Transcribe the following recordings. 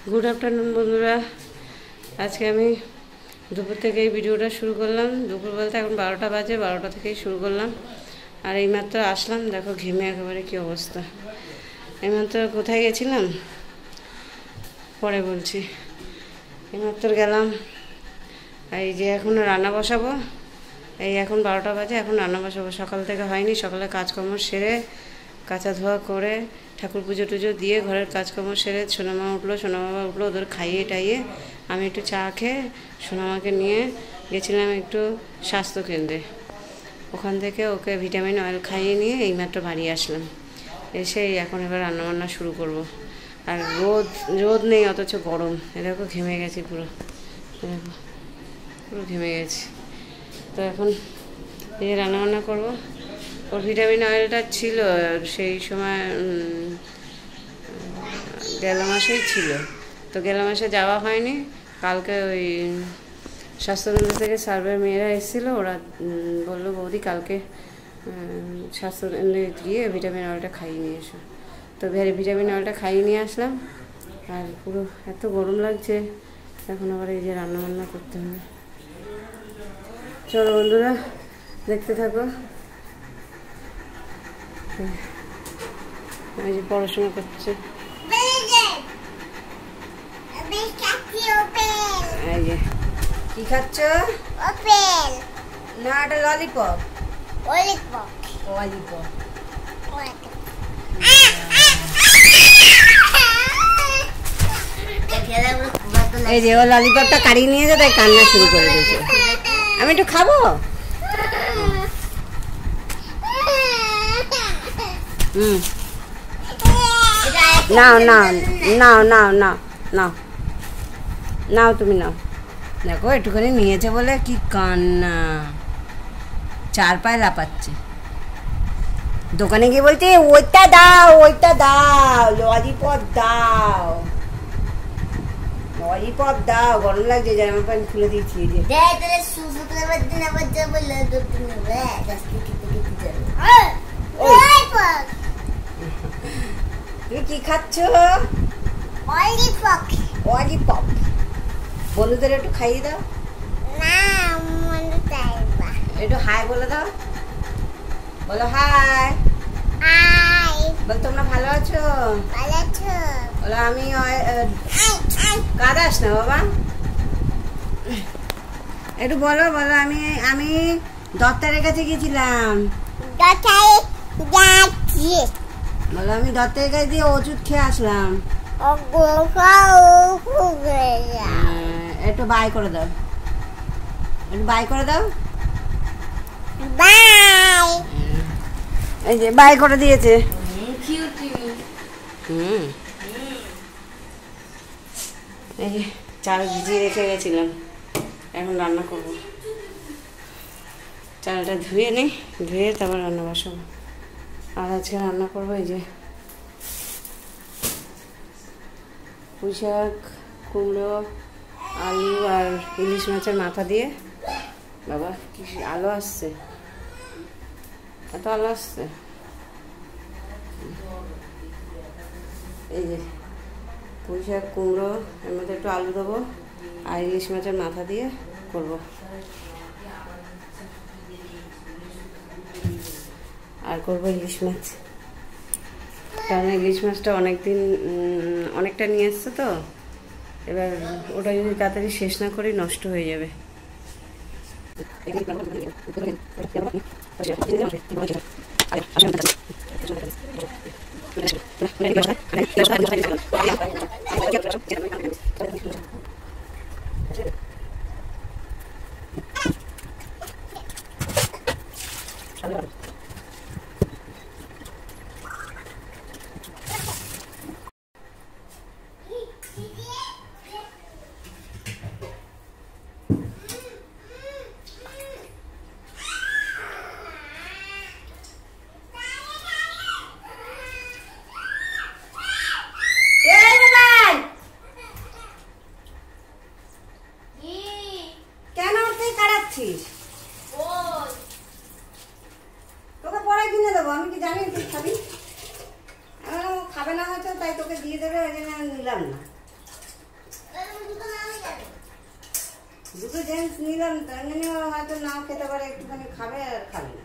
Good afternoon বন্ধুরা। আজকে আমি দুপুর থেকেই ভিডিওটা শুরু করলাম। দুপুর বলতে এখন 12টা বাজে, 12টা থেকেই শুরু করলাম। আর এইমাত্র আসলাম, দেখো ঘেমে একেবারে কী অবস্থা। এইমাত্র কোথায় গেছিলাম পরে বলছি। এইমাত্র গেলাম, এই যে এখন রান্না বসাবো। এই এখন 12টা বাজে, এখন রান্না বসাবো। সকাল থেকে হয়নি, সকালে কাজকর্ম সেরে কাঁচা ধোয়া করে ঠাকুর পুজো টুজো দিয়ে ঘরের কাজকর্ম সেরে সোনামা উঠলো, সোনামা উঠলো, ওদের খাইয়ে টাইয়ে আমি একটু চা খেয়ে সোনামাকে নিয়ে গেছিলাম একটু স্বাস্থ্যকেন্দ্রে। ওখান থেকে ওকে ভিটামিন অয়েল খাইয়ে নিয়ে এইমাত্র বাড়ি আসলাম। এসে এখন এবার রান্নাবান্না শুরু করব। আর রোদ নেই, অথচ গরম। এরকম ঘেমে গেছি পুরো, দেখো পুরো ঘেমে গেছি। তো এখন এই রান্নাবান্না করবো। ওর ভিটামিন অয়েলটা ছিল সেই সময়, গেল মাসেই ছিল। তো গেল মাসে যাওয়া হয়নি। কালকে ওই স্বাস্থ্যকেন্দ্র থেকে সার্ভের মেয়েরা এসেছিলো, ওরা বললো বৌদি কালকে স্বাস্থ্যকেন্দ্রে গিয়ে ভিটামিন অয়েলটা খাইয়ে নিয়ে এসো। তো ভিটামিন অয়েলটা খাইয়ে নিয়ে আসলাম। আর পুরো এত গরম লাগছে, এখন আবার এই যে রান্নাবান্না করতে হবে। চলো বন্ধুরা, দেখতে থাকো। এই যে পড়াশোনা করছে, এই যে কি খাচ্ছ? আপেল না, এটা ললিপপ। ললিপপ ললিপপ এই যে ও ললিপপটা কাড়িয়ে নিয়েছে, তাই কান্না শুরু করে দিয়েছে। আমি একটু খাবো। নাও নাও নাও নাও নাও নাও নাও, তুমি নাও। দেখো একটুখানি নিয়েছে বলে কি কান্না, চার পায়ে লাপাচ্ছে। দোকানে গিয়ে বলছে ওইটা দাও, ওইটা দাও, ললিপপ দাও, ললিপপ দাও। গরম লাগছে, জামা প্যান্ট খুলে দিচ্ছি। তুমি কি খাচ্ছ? ললিপপ। বন্ধুদের একটু খাইয়ে দাও। একটু হাই বলে দাও, বলো হাই। বল তোমরা ভালো আছো? বলো আমি কাঁদাস না বাবা, একটু বলো। বলো আমি দত্তারের কাছে গেছিলাম। বলো আমি দত্তের কাছে দিয়ে ওষুধ খেয়ে আসলাম। একটু বাই করে দাও, একটু বাই করে দাও। এই যে বাই করে দিয়েছে। এই যে চাল ভিজিয়ে রেখে গেছিলাম, এখন রান্না করব। চালটা ধুয়ে নিই, ধুয়ে তারপর রান্না বসাবো। আর আজকে রান্না করবো এই যে পুঁই শাক, কুমড়ো, আলু আর ইলিশ মাছের মাথা দিয়ে। বাবা কি আলো আসছে, এত আলো আসছে। এই যে পুঁই শাক, কুমড়ো, এর মধ্যে একটু আলু দেবো আর ইলিশ মাছের মাথা দিয়ে করবো। আর করবো ইলিশ মাছ, কারণ ইলিশ মাছটা অনেকটা নিয়ে এসছে। তো এবার ওটা যদি তাড়াতাড়ি শেষ না করি নষ্ট হয়ে যাবে। তোকে পরে কিনে দেবো, আমি কি জানি তুই খাবি? খাবে না হয়তো, তাই তোকে দিয়ে দেবে, ওই জন্য আমি নিলাম না। দুটো জেন্টস নিলাম, তার জন্য হয়তো নাও খেতে পারে, একটুখানি খাবে আর খাবে না।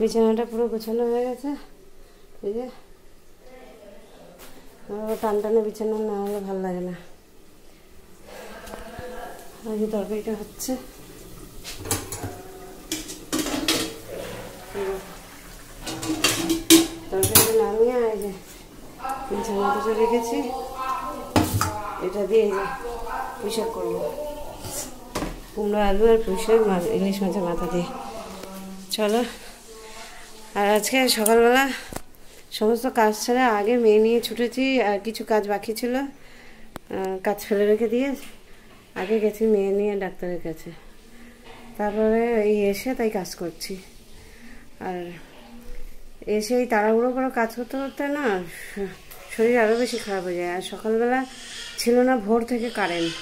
বিছানাটা পুরো গোছানো হয়ে গেছে। এই যে টান টানে বিছানা না হলে ভালো লাগে না। আর এই তরকারিটা হচ্ছে, তরকারিটা নামিয়ে এই যে বিছানা কিছু রেখেছি, এটা দিয়ে এই যে পুঁইশাক করবো, কুমড়ো আলু আর পুঁইশাক ইলিশ মাছের মাথা দিয়ে। চলো। আর আজকে সকালবেলা সমস্ত কাজ ছাড়া আগে মেয়ে নিয়ে ছুটেছি, আর কিছু কাজ বাকি ছিল, কাজ ফেলে রেখে দিয়ে আগে গেছি মেয়ে নিয়ে ডাক্তারের কাছে, তারপরে এই এসে তাই কাজ করছি। আর এসে এই তাড়াহুড়ো করে কাজ করতে করতে না শরীর আরও বেশি খারাপ হয়ে যায়। আর সকালবেলা ছিল না ভোর থেকে কারেন্ট,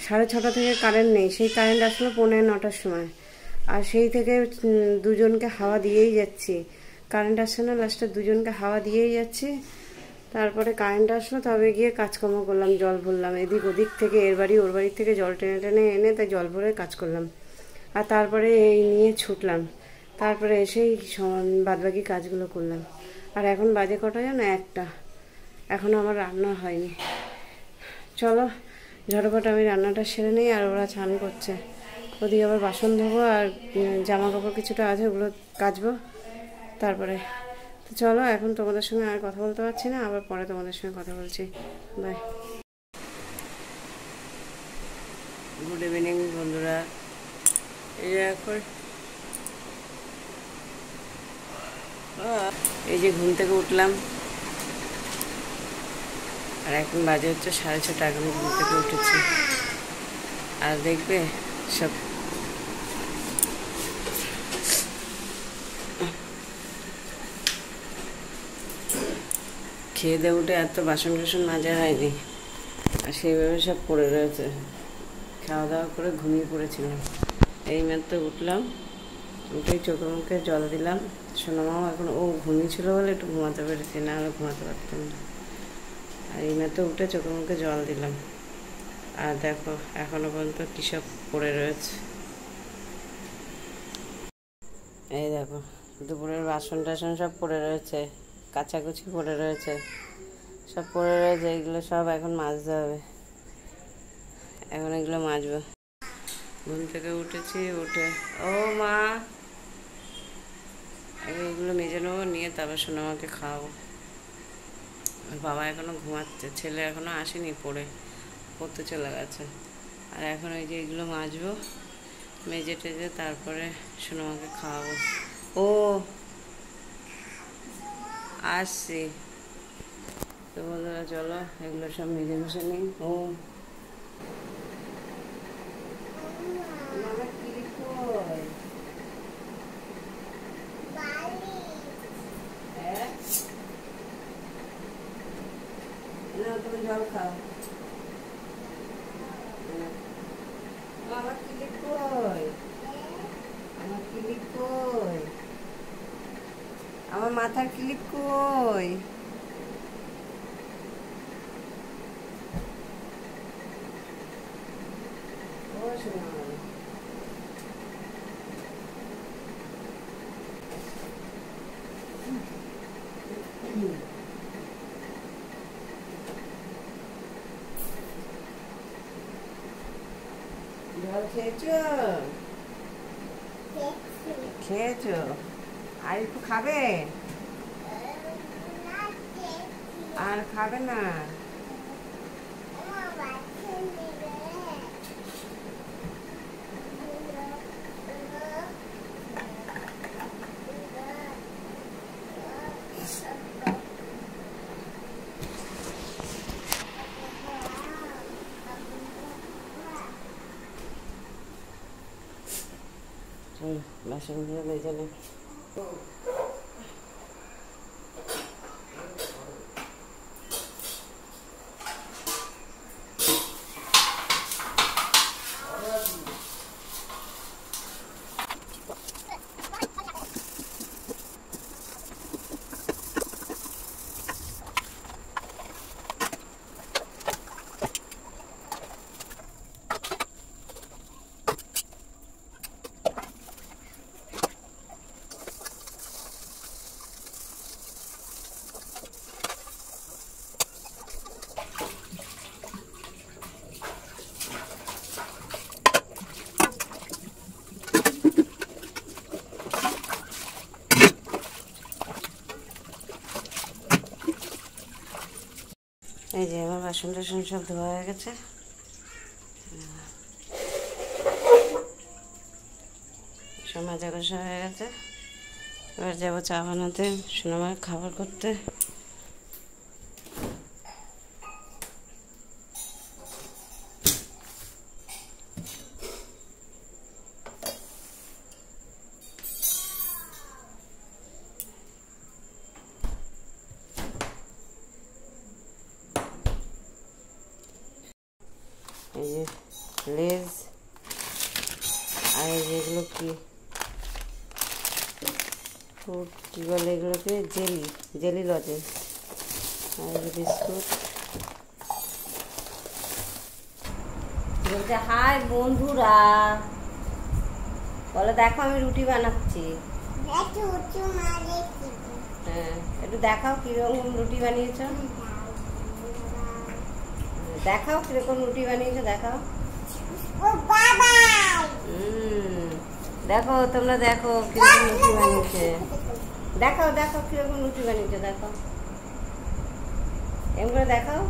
6:30 থেকে কারেন্ট নেই, সেই কারেন্ট আসলো 9:45-র সময়, আর সেই থেকে দুজনকে হাওয়া দিয়েই যাচ্ছি। কারেন্ট আসছে না, লাস্টে দুজনকে হাওয়া দিয়েই যাচ্ছি। তারপরে কারেন্ট আসলো, তবে গিয়ে কাজকর্ম করলাম, জল ভরলাম, এদিক ওদিক থেকে এর বাড়ি ওর বাড়ির থেকে জল টেনে টেনে এনে তাই জল ভরে কাজ করলাম। আর তারপরে এই নিয়ে ছুটলাম, তারপরে এসেই বাদবাকি কাজগুলো করলাম। আর এখন বাজে কটা জানো? 1টা, এখনও আমার রান্না হয়নি। চলো ঝটপট আমি রান্নাটা সেরে নিই। আর ওরা স্নান করছে, ওদিকে আবার বাসন ধোবো, আর জামা কাপড় কিছুটা আছে ওগুলো কাচবো। তারপরে তো চলো, এখন তোমাদের সঙ্গে আর কথা বলতে পারছি না, আবার পরে তোমাদের সঙ্গে কথা বলছি। বাই। গুড ইভিনিং বন্ধুরা। এই যে এখন এই যে ঘুম থেকে উঠলাম, আর এখন বাজে হচ্ছে 6:30, আমি ঘুম থেকে উঠেছি। আর দেখবে সব খেয়ে দিয়ে উঠে এত বাসন টাসন মাজা হয়নি, আর সেইভাবে সব পড়ে রয়েছে। খাওয়া দাওয়া করে ঘুমিয়ে পড়েছিলাম, এই মাত্র উঠলাম, উঠেই চোখে মুখে জল দিলাম। সোনামাও এখন ও ঘুমিয়েছিল বলে একটু ঘুমাতে পেরেছি, না হলে ঘুমাতে পারতাম না। আর এই মাত্র উঠে চোখে মুখে জল দিলাম। আর দেখো এখনো পর্যন্ত কী সব পড়ে রয়েছে। এই দেখো দুপুরের বাসন টাসন সব পড়ে রয়েছে, কাচাকুচি পড়ে রয়েছে, সব পড়ে রয়েছে। এগুলো সব এখন মাজতে হবে, এখন এগুলো মাজবো। ঘুম থেকে উঠেছি, উঠে ও মা এগুলো মেজে নেবো, নিয়ে তারপর সোনামাকে খাওয়াবো। বাবা এখনো ঘুমাচ্ছে, ছেলে এখনো আসেনি, পড়তে চলে গেছে। আর এখন ওই যে এগুলো মাজবো, মেজে টেজে তারপরে সোনামাকে খাওয়াবো। ও আসছি তো বন্ধুরা, চলো এগুলো সব মেজে মেজে নিই। ও তুমি জল খাও। আমার ক্লিপ কই, আমার ক্লিপ কই, আমার মাথার ক্লিপ কই? ও শোনা জল খেয়েছো? খেয়েছো? আর একটু খাবে? আর খাবে না? বাসনগুলো মেজে নে। এই যে আমার বাসন টাসন সব ধোয়া হয়ে গেছে, সব মাজা কষা হয়ে গেছে। এবার যাবো চা বানাতে, সোনামার খাবার করতে। এই যে লেজ, আর এই যেগুলো কি ফুড কী বলে এগুলোকে, জেলি লজেন্স, আর এই যে বিস্কুট। বলছে হাই বন্ধুরা, বলে দেখো আমি রুটি বানাচ্ছি। হ্যাঁ, একটু দেখাও কিরকম রুটি বানিয়েছ, দেখাও কিরকম রুটি বানিয়েছো, দেখাও। দেখো তোমরা, দেখো কিরকম রুটি বানিয়েছে, দেখাও দেখাও কিরকম রুটি বানিয়েছে, দেখাও এম করে দেখাও।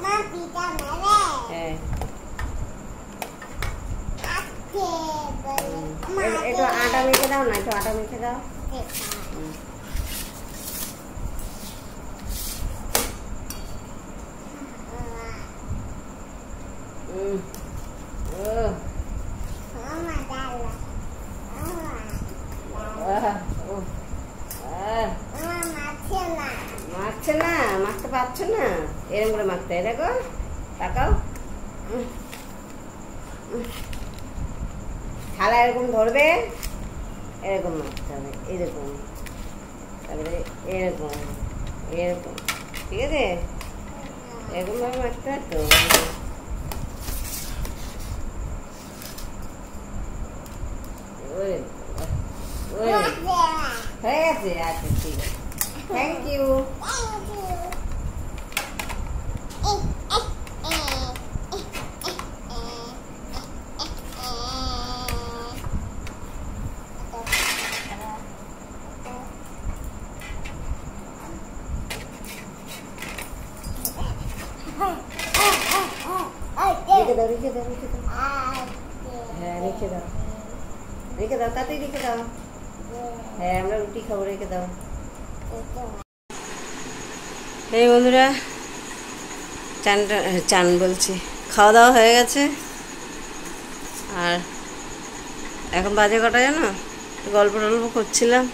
হ্যাঁ, একটু আটা মেখে দাও না, একটু আটা মেখে দাও। মাখছে না, মাখতে পারছো না, এরকম করে মাখতে হয়। দেখো তাকাও, থালা এরকম ধরবে, এরকম মাখতে হবে, এরকম, তারপরে এরকম এরকম, ঠিক আছে, এরকম ভাবে মাখতে হয় তো। হয়ে গেছে, আচ্ছা ঠিক আছে, থ্যাংক ইউ। রেখে দাও, রেখে দাও, রেখে দাও, হ্যাঁ রেখে দাও, রেখে দাও, তাতেই রেখে দাও। হ্যাঁ আমরা রুটি খাবো, রেখে দাও। এই বন্ধুরা, চান বলছি, খাওয়া দাওয়া হয়ে গেছে। আর এখন বাজে কটা জানো, গল্প টল্প করছিলাম,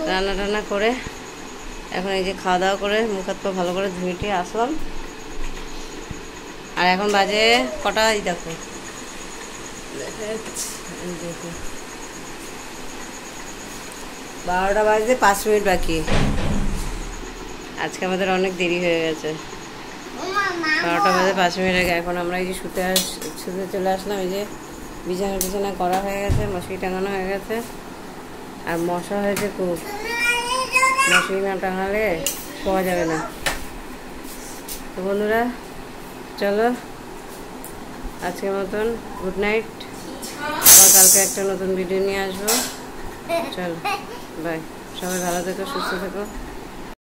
রান্না টান্না করে এখন এই যে খাওয়া দাওয়া করে মুখ হাত পা ভালো করে ধুয়ে আসলাম। আর এখন বাজে কটা, এই দেখো, দেখো 12টা বাজতে 5 মিনিট বাকি। আজকে আমাদের অনেক দেরি হয়ে গেছে, 12টা বাজে 5 মিনিট আগে। এখন আমরা এই যে শুতে চলে আসলাম। এই যে বিছানা টিছানা করা হয়ে গেছে, মশারি টাঙানো হয়ে গেছে। আর মশা হয়েছে খুব, মশারি না টাঙালে পাওয়া যাবে না। তো বন্ধুরা চলো আজকের মতন গুড নাইট, আবার কালকে একটা নতুন ভিডিও নিয়ে আসবো। চলো বাই, সবাই ভালো থেকো, সুস্থ থেকো।